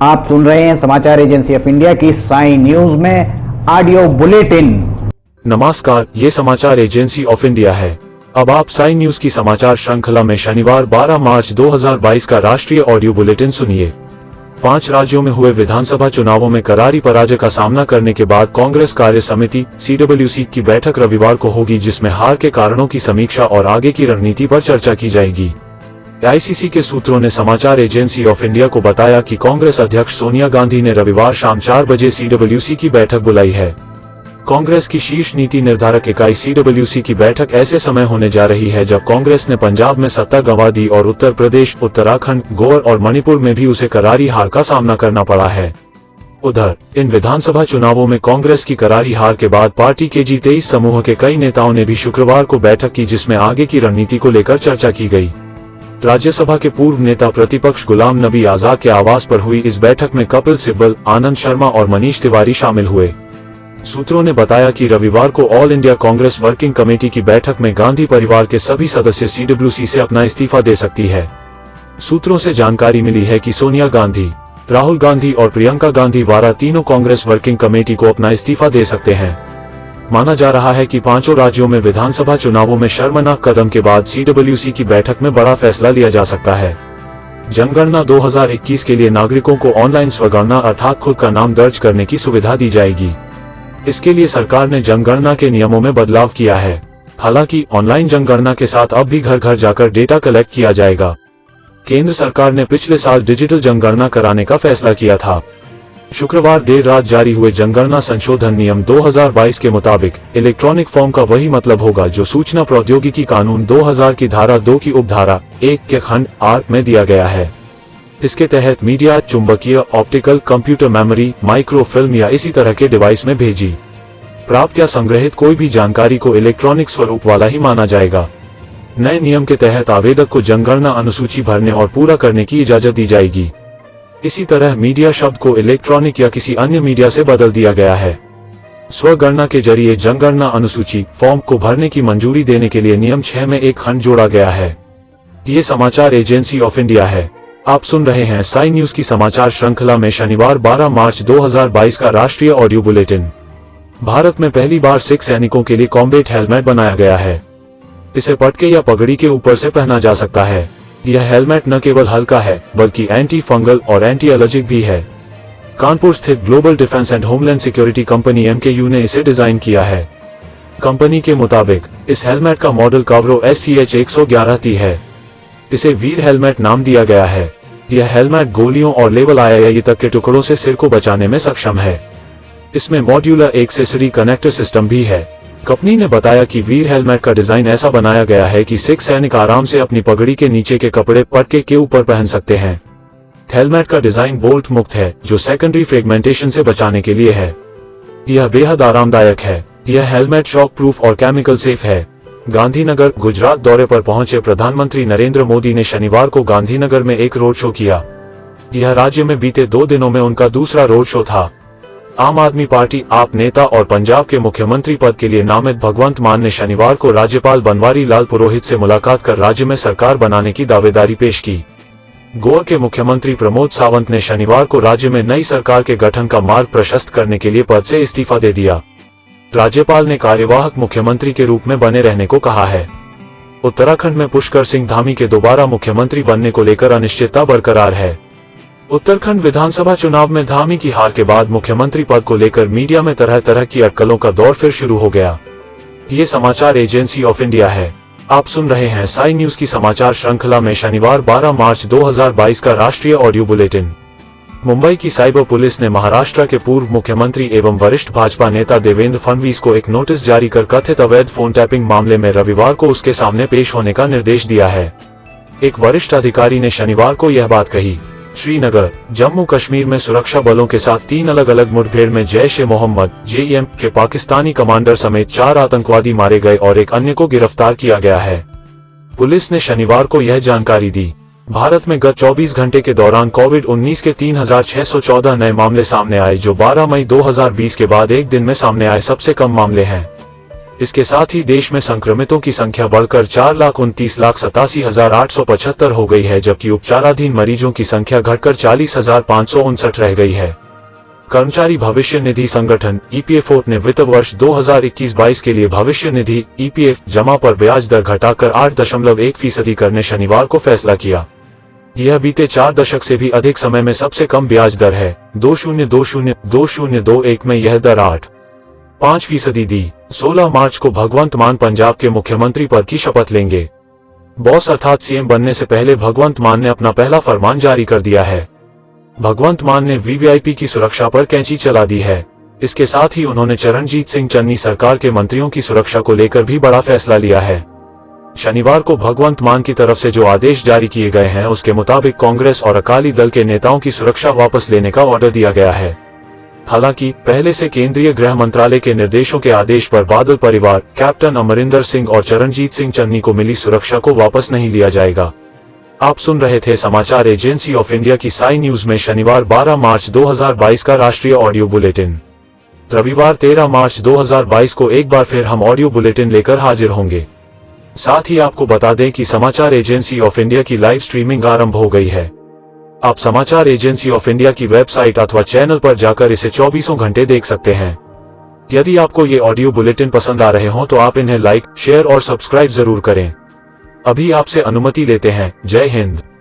आप सुन रहे हैं समाचार एजेंसी ऑफ इंडिया की साई न्यूज में ऑडियो बुलेटिन। नमस्कार, ये समाचार एजेंसी ऑफ इंडिया है। अब आप साई न्यूज की समाचार श्रृंखला में शनिवार 12 मार्च 2022 का राष्ट्रीय ऑडियो बुलेटिन सुनिए। 5 राज्यों में हुए विधानसभा चुनावों में करारी पराजय का सामना करने के बाद कांग्रेस कार्य समिति CWC की बैठक रविवार को होगी, जिसमें हार के कारणों की समीक्षा और आगे की रणनीति पर चर्चा की जाएगी। ICC के सूत्रों ने समाचार एजेंसी ऑफ इंडिया को बताया कि कांग्रेस अध्यक्ष सोनिया गांधी ने रविवार शाम 4 बजे CWC की बैठक बुलाई है। कांग्रेस की शीर्ष नीति निर्धारक इकाई CWC की बैठक ऐसे समय होने जा रही है जब कांग्रेस ने पंजाब में सत्ता गंवा दी और उत्तर प्रदेश, उत्तराखंड, गोवा और मणिपुर में भी उसे करारी हार का सामना करना पड़ा है। उधर इन विधानसभा चुनावों में कांग्रेस की करारी हार के बाद पार्टी के G23 समूह के कई नेताओं ने भी शुक्रवार को बैठक की, जिसमें आगे की रणनीति को लेकर चर्चा की गई। राज्यसभा के पूर्व नेता प्रतिपक्ष गुलाम नबी आजाद के आवास पर हुई इस बैठक में कपिल सिब्बल, आनंद शर्मा और मनीष तिवारी शामिल हुए। सूत्रों ने बताया कि रविवार को all India Congress working committee की बैठक में गांधी परिवार के सभी सदस्य CWC से अपना इस्तीफा दे सकती है। सूत्रों से जानकारी मिली है कि सोनिया गांधी, राहुल गांधी और प्रियंका गांधी वारा तीनों कांग्रेस वर्किंग कमेटी को अपना इस्तीफा दे सकते हैं। माना जा रहा है कि 5 राज्यों में विधानसभा चुनावों में शर्मनाक कदम के बाद CWC की बैठक में बड़ा फैसला लिया जा सकता है। जनगणना 2021 के लिए नागरिकों को ऑनलाइन स्वगणना अर्थात खुद का नाम दर्ज करने की सुविधा दी जाएगी। इसके लिए सरकार ने जनगणना के नियमों में बदलाव किया है। हालांकि ऑनलाइन जनगणना के साथ अब भी घर घर जाकर डेटा कलेक्ट किया जाएगा। केंद्र सरकार ने पिछले साल डिजिटल जनगणना कराने का फैसला किया था। शुक्रवार देर रात जारी हुए जनगणना संशोधन नियम 2022 के मुताबिक इलेक्ट्रॉनिक फॉर्म का वही मतलब होगा जो सूचना प्रौद्योगिकी कानून 2000 की धारा 2 की उपधारा 1 के खंड 8 में दिया गया है। इसके तहत मीडिया चुंबकीय, ऑप्टिकल, कंप्यूटर मेमोरी, माइक्रोफिल्म या इसी तरह के डिवाइस में भेजी, प्राप्त या संग्रहित कोई भी जानकारी को इलेक्ट्रॉनिक स्वरूप वाला ही माना जाएगा। नए नियम के तहत आवेदक को जनगणना अनुसूची भरने और पूरा करने की इजाजत दी जाएगी। इसी तरह मीडिया शब्द को इलेक्ट्रॉनिक या किसी अन्य मीडिया से बदल दिया गया है। स्वगणना के जरिए जनगणना अनुसूची फॉर्म को भरने की मंजूरी देने के लिए नियम 6 में एक खंड जोड़ा गया है। ये समाचार एजेंसी ऑफ इंडिया है। आप सुन रहे हैं साई न्यूज की समाचार श्रृंखला में शनिवार 12 मार्च 2022 का राष्ट्रीय ऑडियो बुलेटिन। भारत में पहली बार सिख सैनिकों के लिए कॉम्बैट हेलमेट बनाया गया है। इसे पटके या पगड़ी के ऊपर से पहना जा सकता है। यह हेलमेट न केवल हल्का है बल्कि एंटी फंगल और एंटी एलर्जिक भी है। कानपुर स्थित global defence and homeland security company MKU ने इसे डिजाइन किया है। कंपनी के मुताबिक इस हेलमेट का मॉडल कावरो SCH 111T है। इसे वीर हेलमेट नाम दिया गया है। यह हेलमेट गोलियों और लेवल IIE तक के टुकड़ों से सिर को बचाने में सक्षम है। इसमें मॉड्यूलर एक्सेसरी कनेक्टर सिस्टम भी है। कंपनी ने बताया कि वीर हेलमेट का डिजाइन ऐसा बनाया गया है कि सिख सैनिक आराम से अपनी पगड़ी के नीचे के कपड़े पटके के ऊपर पहन सकते हैं। हेलमेट का डिजाइन बोल्ट मुक्त है, जो सेकेंडरी फ्रेगमेंटेशन से बचाने के लिए है। यह बेहद आरामदायक है। यह हेलमेट शॉक प्रूफ और केमिकल सेफ है। गांधीनगर, गुजरात दौरे पर पहुंचे प्रधानमंत्री नरेंद्र मोदी ने शनिवार को गांधीनगर में एक रोड शो किया। यह राज्य में बीते 2 दिनों में उनका दूसरा रोड शो था। आम आदमी पार्टी आप नेता और पंजाब के मुख्यमंत्री पद के लिए नामित भगवंत मान ने शनिवार को राज्यपाल बनवारी लाल पुरोहित से मुलाकात कर राज्य में सरकार बनाने की दावेदारी पेश की। गोवा के मुख्यमंत्री प्रमोद सावंत ने शनिवार को राज्य में नई सरकार के गठन का मार्ग प्रशस्त करने के लिए पद से इस्तीफा दे दिया। राज्यपाल ने कार्यवाहक मुख्यमंत्री के रूप में बने रहने को कहा है। उत्तराखंड में पुष्कर सिंह धामी के दोबारा मुख्यमंत्री बनने को लेकर अनिश्चितता बरकरार है। उत्तराखंड विधानसभा चुनाव में धामी की हार के बाद मुख्यमंत्री पद को लेकर मीडिया में तरह तरह की अटकलों का दौर फिर शुरू हो गया। ये समाचार एजेंसी ऑफ इंडिया है। आप सुन रहे हैं साई न्यूज की समाचार श्रृंखला में शनिवार 12 मार्च 2022 का राष्ट्रीय ऑडियो बुलेटिन। मुंबई की साइबर पुलिस ने महाराष्ट्र के पूर्व मुख्यमंत्री एवं वरिष्ठ भाजपा नेता देवेंद्र फडणवीस को एक नोटिस जारी कर कथित अवैध फोन टैपिंग मामले में रविवार को उसके सामने पेश होने का निर्देश दिया है। एक वरिष्ठ अधिकारी ने शनिवार को यह बात कही। श्रीनगर, जम्मू कश्मीर में सुरक्षा बलों के साथ 3 अलग अलग मुठभेड़ में जैश-ए-मोहम्मद JEM के पाकिस्तानी कमांडर समेत 4 आतंकवादी मारे गए और एक अन्य को गिरफ्तार किया गया है। पुलिस ने शनिवार को यह जानकारी दी। भारत में गत 24 घंटे के दौरान कोविड-19 के 3614 नए मामले सामने आए, जो 12 मई 2020 के बाद एक दिन में सामने आए सबसे कम मामले हैं। इसके साथ ही देश में संक्रमितों की संख्या बढ़कर 4,29,87,875 हो गई है, जबकि उपचाराधीन मरीजों की संख्या घटकर 40,559 रह गई है। कर्मचारी भविष्य निधि संगठन EPFO ने वित्त वर्ष 2021-22 के लिए भविष्य निधि EPF जमा पर ब्याज दर घटाकर 8.1% करने शनिवार को फैसला किया। यह बीते 4 दशक से भी अधिक समय में सबसे कम ब्याज दर है। 2021 में यह दर 8.5% दी। 16 मार्च को भगवंत मान पंजाब के मुख्यमंत्री पद की शपथ लेंगे। बॉस अर्थात CM बनने से पहले भगवंत मान ने अपना पहला फरमान जारी कर दिया है। भगवंत मान ने VVIP की सुरक्षा पर कैंची चला दी है। इसके साथ ही उन्होंने चरणजीत सिंह चन्नी सरकार के मंत्रियों की सुरक्षा को लेकर भी बड़ा फैसला लिया है। शनिवार को भगवंत मान की तरफ से जो आदेश जारी किए गए हैं उसके मुताबिक कांग्रेस और अकाली दल के नेताओं की सुरक्षा वापस लेने का ऑर्डर दिया गया है। हालांकि पहले से केंद्रीय गृह मंत्रालय के निर्देशों के आदेश पर बादल परिवार, कैप्टन अमरिंदर सिंह और चरणजीत सिंह चन्नी को मिली सुरक्षा को वापस नहीं लिया जाएगा। आप सुन रहे थे समाचार एजेंसी ऑफ इंडिया की साई न्यूज में शनिवार 12 मार्च 2022 का राष्ट्रीय ऑडियो बुलेटिन। रविवार 13 मार्च 2022 को एक बार फिर हम ऑडियो बुलेटिन लेकर हाजिर होंगे। साथ ही आपको बता दें कि समाचार एजेंसी ऑफ इंडिया की लाइव स्ट्रीमिंग आरंभ हो गई है। आप समाचार एजेंसी ऑफ इंडिया की वेबसाइट अथवा चैनल पर जाकर इसे 24 घंटे देख सकते हैं। यदि आपको ये ऑडियो बुलेटिन पसंद आ रहे हों तो आप इन्हें लाइक, शेयर और सब्सक्राइब जरूर करें। अभी आपसे अनुमति लेते हैं। जय हिंद।